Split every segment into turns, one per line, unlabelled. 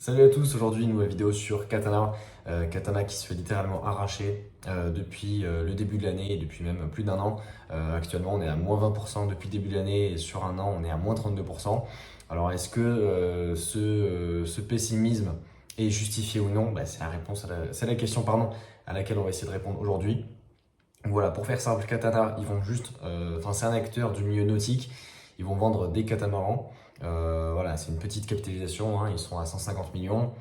Salut à tous, aujourd'hui une nouvelle vidéo sur Katana. Katana qui se fait littéralement arracher depuis le début de l'année et depuis même plus d'un an. Actuellement on est à moins 20% depuis le début de l'année et sur un an on est à moins 32%. Alors est-ce que ce pessimisme est justifié ou non? C'est la réponse c'est la question pardon, à laquelle on va essayer de répondre aujourd'hui. Donc voilà, pour faire simple, Katana, ils vont juste, c'est un acteur du milieu nautique, ils vont vendre des catamarans. Voilà, c'est une petite capitalisation, hein, ils sont à 150 millions,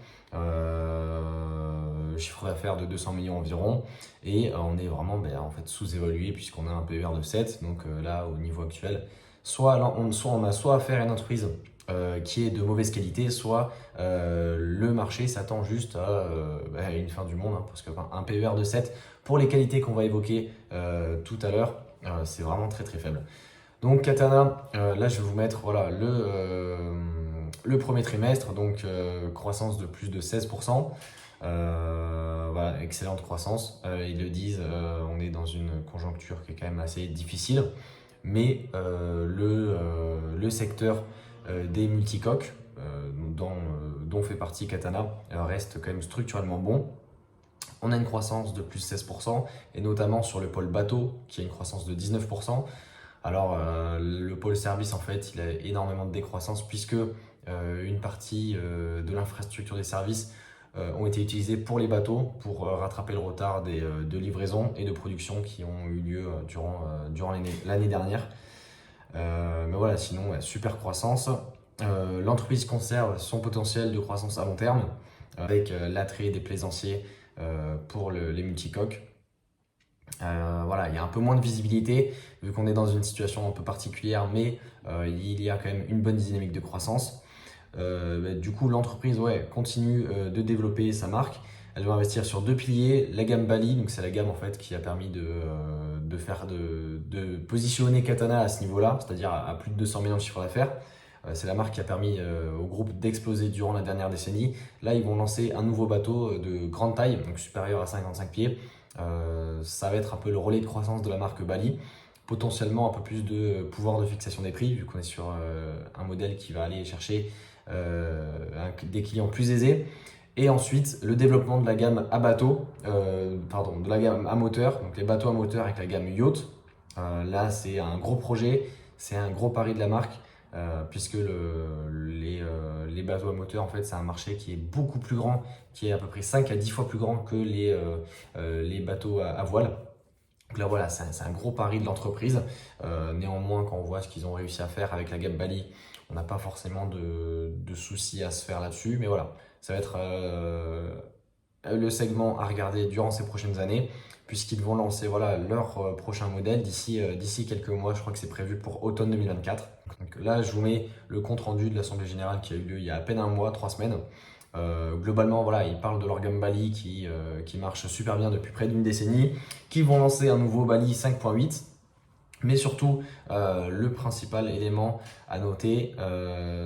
chiffre d'affaires de 200 millions environ, et on est vraiment en fait, sous-évalué puisqu'on a un PER de 7, donc là au niveau actuel, soit on a soit affaire à une entreprise qui est de mauvaise qualité, soit le marché s'attend juste à une fin du monde, hein, parce qu'un PER de 7, pour les qualités qu'on va évoquer tout à l'heure, c'est vraiment très très faible. Donc Katana, là je vais vous mettre voilà, le premier trimestre, donc croissance de plus de 16%. Voilà, excellente croissance. Ils le disent, on est dans une conjoncture qui est quand même assez difficile, mais le secteur des multicoques, dont fait partie Katana, reste quand même structurellement bon. On a une croissance de plus 16%, et notamment sur le pôle bateau, qui a une croissance de 19%. Alors, le pôle service, en fait, il a énormément de décroissance, puisque une partie de l'infrastructure des services ont été utilisées pour les bateaux, pour rattraper le retard de livraison et de production qui ont eu lieu durant l'année dernière. Mais voilà, sinon, ouais, super croissance. L'entreprise conserve son potentiel de croissance à long terme, avec l'attrait des plaisanciers pour les multicoques. Voilà, il y a un peu moins de visibilité vu qu'on est dans une situation un peu particulière, mais il y a quand même une bonne dynamique de croissance. Du coup, l'entreprise continue de développer sa marque. Elle va investir sur deux piliers, la gamme Bali, donc c'est la gamme en fait qui a permis de positionner Katana à ce niveau-là, c'est-à-dire à plus de 200 millions de chiffre d'affaires. C'est la marque qui a permis au groupe d'exploser durant la dernière décennie. Là, ils vont lancer un nouveau bateau de grande taille, donc supérieur à 55 pieds. Ça va être un peu le relais de croissance de la marque Bali. Potentiellement un peu plus de pouvoir de fixation des prix, vu qu'on est sur un modèle qui va aller chercher des clients plus aisés. Et ensuite, le développement de la gamme à bateau, de la gamme à moteur, donc les bateaux à moteur avec la gamme yacht. Là, c'est un gros projet, c'est un gros pari de la marque, puisque les bateaux à moteur, en fait, c'est un marché qui est beaucoup plus grand, qui est à peu près 5 à 10 fois plus grand que les bateaux à voile. Donc là, voilà, c'est un gros pari de l'entreprise. Néanmoins, quand on voit ce qu'ils ont réussi à faire avec la gamme Bali, on n'a pas forcément de soucis à se faire là-dessus. Mais voilà, ça va être le segment à regarder durant ces prochaines années, puisqu'ils vont lancer voilà, leur prochain modèle d'ici quelques mois. Je crois que c'est prévu pour automne 2024. Donc là, je vous mets le compte-rendu de l'Assemblée Générale qui a eu lieu il y a à peine un mois, 3 semaines. Globalement, voilà, ils parlent de leur gamme Bali qui marche super bien depuis près d'une décennie, qui vont lancer un nouveau Bali 5.8. Mais surtout, le principal élément à noter,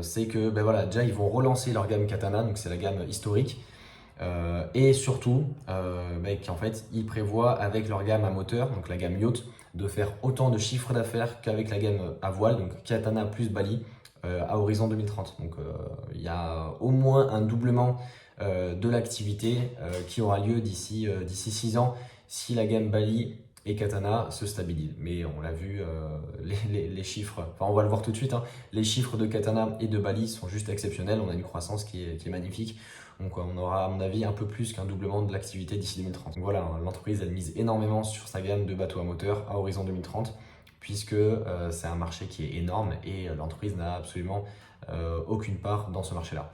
c'est que voilà, déjà ils vont relancer leur gamme Katana, donc c'est la gamme historique. Et surtout, qu'en fait, ils prévoient avec leur gamme à moteur, donc la gamme yacht, de faire autant de chiffre d'affaires qu'avec la gamme à voile, donc Katana plus Bali, à horizon 2030. Donc il y a au moins un doublement de l'activité qui aura lieu d'ici 6 ans si la gamme Bali et Katana se stabilisent. Mais on l'a vu, les chiffres, enfin on va le voir tout de suite, hein, les chiffres de Katana et de Bali sont juste exceptionnels. On a une croissance qui est magnifique. Donc on aura à mon avis un peu plus qu'un doublement de l'activité d'ici 2030. Donc voilà, l'entreprise elle mise énormément sur sa gamme de bateaux à moteur à horizon 2030, puisque c'est un marché qui est énorme et l'entreprise n'a absolument aucune part dans ce marché-là.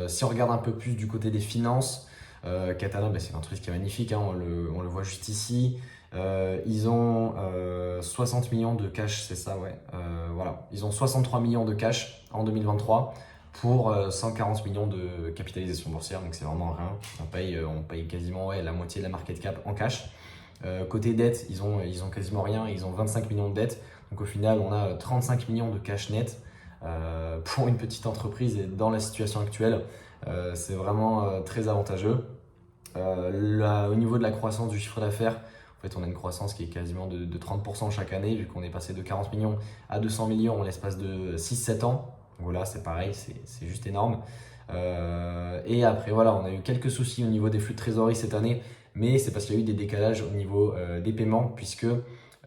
Si on regarde un peu plus du côté des finances, Katana, c'est une entreprise qui est magnifique, hein, on le voit juste ici. Ils ont 60 millions de cash, c'est ça, ouais. Voilà. Ils ont 63 millions de cash en 2023 pour 140 millions de capitalisation boursière, donc c'est vraiment rien. On paye quasiment la moitié de la market cap en cash. Côté dette, ils ont quasiment rien, ils ont 25 millions de dettes. Donc au final, on a 35 millions de cash net. Pour une petite entreprise et dans la situation actuelle, c'est vraiment très avantageux. Au niveau de la croissance du chiffre d'affaires, en fait, on a une croissance qui est quasiment de 30% chaque année, vu qu'on est passé de 40 millions à 200 millions en l'espace de 6-7 ans. Donc voilà, c'est pareil, c'est juste énorme. Et après, voilà, on a eu quelques soucis au niveau des flux de trésorerie cette année, mais c'est parce qu'il y a eu des décalages au niveau des paiements, puisque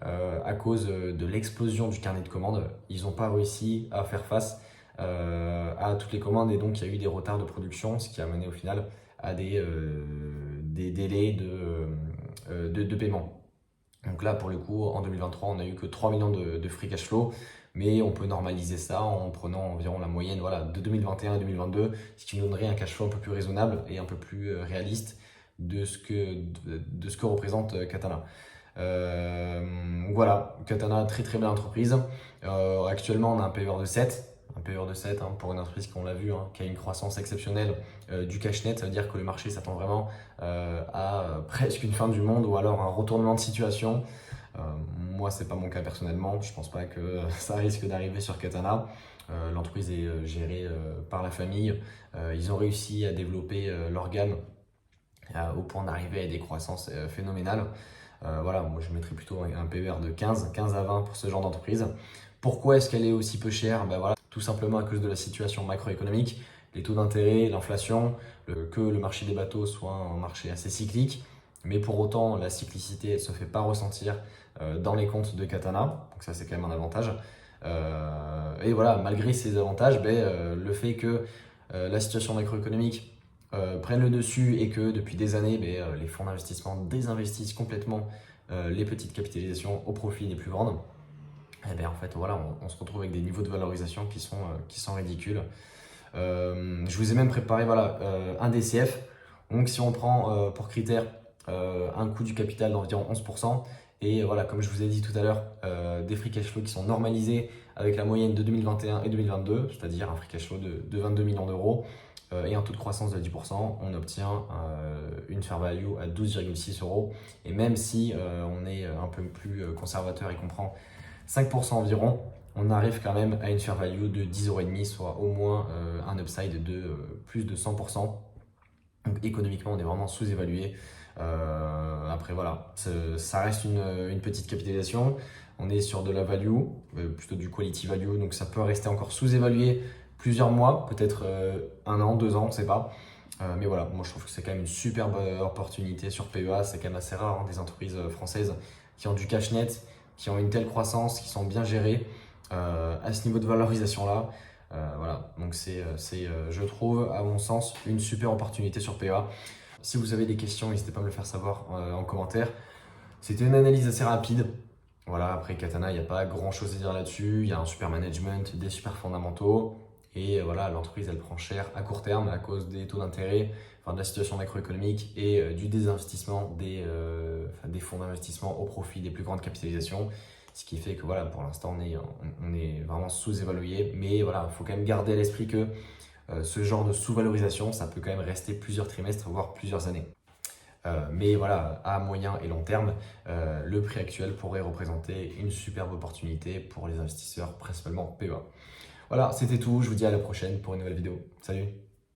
à cause de l'explosion du carnet de commandes, ils n'ont pas réussi à faire face à toutes les commandes, et donc il y a eu des retards de production, ce qui a mené au final à des délais de paiement. Donc là, pour le coup, en 2023, on n'a eu que 3 millions de free cash flow, mais on peut normaliser ça en prenant environ la moyenne, voilà, de 2021 à 2022, ce qui nous donnerait un cash flow un peu plus raisonnable et un peu plus réaliste de ce que représente Katana. Donc voilà, Katana, très très belle entreprise. Actuellement, on a un PER de 7. Un PER de 7 hein, pour une entreprise qu'on l'a vu, hein, qui a une croissance exceptionnelle du cash net. Ça veut dire que le marché s'attend vraiment à presque une fin du monde ou alors un retournement de situation. Moi, c'est pas mon cas personnellement. Je pense pas que ça risque d'arriver sur Katana. L'entreprise est gérée par la famille. Ils ont réussi à développer leur gamme au point d'arriver à des croissances phénoménales. Voilà, moi je mettrais plutôt un PER de 15 à 20 pour ce genre d'entreprise. Pourquoi est-ce qu'elle est aussi peu chère? Ben voilà, tout simplement à cause de la situation macroéconomique, les taux d'intérêt, l'inflation, que le marché des bateaux soit un marché assez cyclique. Mais pour autant, la cyclicité ne se fait pas ressentir dans les comptes de Katana. Donc ça, c'est quand même un avantage. Et voilà, malgré ces avantages, le fait que la situation macroéconomique prennent le dessus et que depuis des années, les fonds d'investissement désinvestissent complètement les petites capitalisations au profit des plus grandes, et bien en fait voilà, on se retrouve avec des niveaux de valorisation qui sont ridicules. Je vous ai même préparé voilà, un DCF. Donc si on prend pour critère un coût du capital d'environ 11%, et voilà, comme je vous ai dit tout à l'heure, des free cash flow qui sont normalisés avec la moyenne de 2021 et 2022, c'est-à-dire un free cash flow de 22 millions d'euros et un taux de croissance de 10%, on obtient une fair value à 12,6 euros. Et même si on est un peu plus conservateur et qu'on prend 5% environ, on arrive quand même à une fair value de 10,5 euros, soit au moins un upside de plus de 100%. Donc économiquement, on est vraiment sous-évalué. Après, voilà, ça reste une petite capitalisation. On est sur de la value, plutôt du quality value, donc ça peut rester encore sous-évalué plusieurs mois, peut-être un an, 2 ans, on ne sait pas. Mais voilà, moi je trouve que c'est quand même une superbe opportunité sur PEA. C'est quand même assez rare, hein, des entreprises françaises qui ont du cash net, qui ont une telle croissance, qui sont bien gérées à ce niveau de valorisation-là. Voilà, donc je trouve, à mon sens, une super opportunité sur PEA. Si vous avez des questions, n'hésitez pas à me le faire savoir en commentaire. C'était une analyse assez rapide. Voilà, après Katana, il n'y a pas grand chose à dire là-dessus. Il y a un super management, des super fondamentaux. Et voilà, l'entreprise, elle prend cher à court terme à cause des taux d'intérêt, enfin, de la situation macroéconomique et du désinvestissement des fonds d'investissement au profit des plus grandes capitalisations. Ce qui fait que voilà, pour l'instant, on est vraiment sous-évalué. Mais voilà, il faut quand même garder à l'esprit que ce genre de sous-valorisation, ça peut quand même rester plusieurs trimestres, voire plusieurs années. Mais voilà, à moyen et long terme, le prix actuel pourrait représenter une superbe opportunité pour les investisseurs, principalement PEA. Voilà, c'était tout. Je vous dis à la prochaine pour une nouvelle vidéo. Salut!